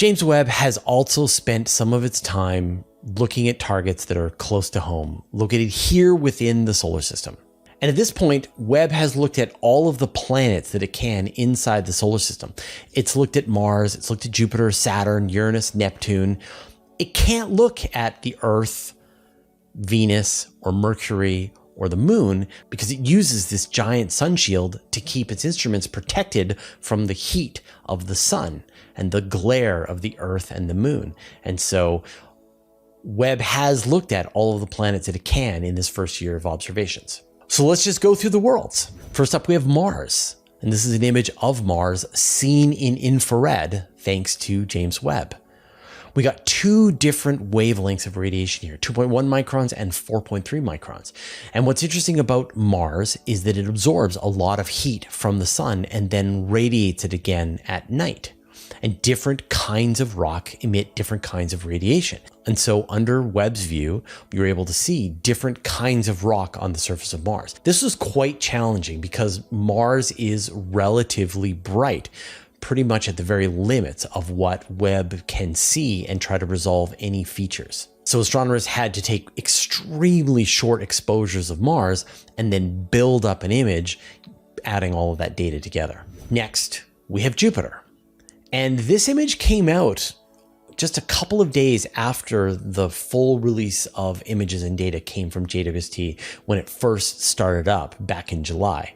James Webb has also spent some of its time looking at targets that are close to home, located here within the solar system. And at this point, Webb has looked at all of the planets that it can inside the solar system. It's looked at Mars, it's looked at Jupiter, Saturn, Uranus, Neptune. It can't look at the Earth, Venus, or Mercury, or the moon because it uses this giant sun shield to keep its instruments protected from the heat of the sun and the glare of the Earth and the moon. And so Webb has looked at all of the planets that it can in this first year of observations. So let's just go through the worlds. First up, we have Mars. And this is an image of Mars seen in infrared thanks to James Webb. We got two different wavelengths of radiation here, 2.1 microns and 4.3 microns. And what's interesting about Mars is that it absorbs a lot of heat from the sun and then radiates it again at night. And different kinds of rock emit different kinds of radiation. And so under Webb's view, we were able to see different kinds of rock on the surface of Mars. This was quite challenging because Mars is relatively bright, pretty much at the very limits of what Webb can see and try to resolve any features. So astronomers had to take extremely short exposures of Mars and then build up an image, adding all of that data together. Next, we have Jupiter. And this image came out just a couple of days after the full release of images and data came from JWST when it first started up back in July.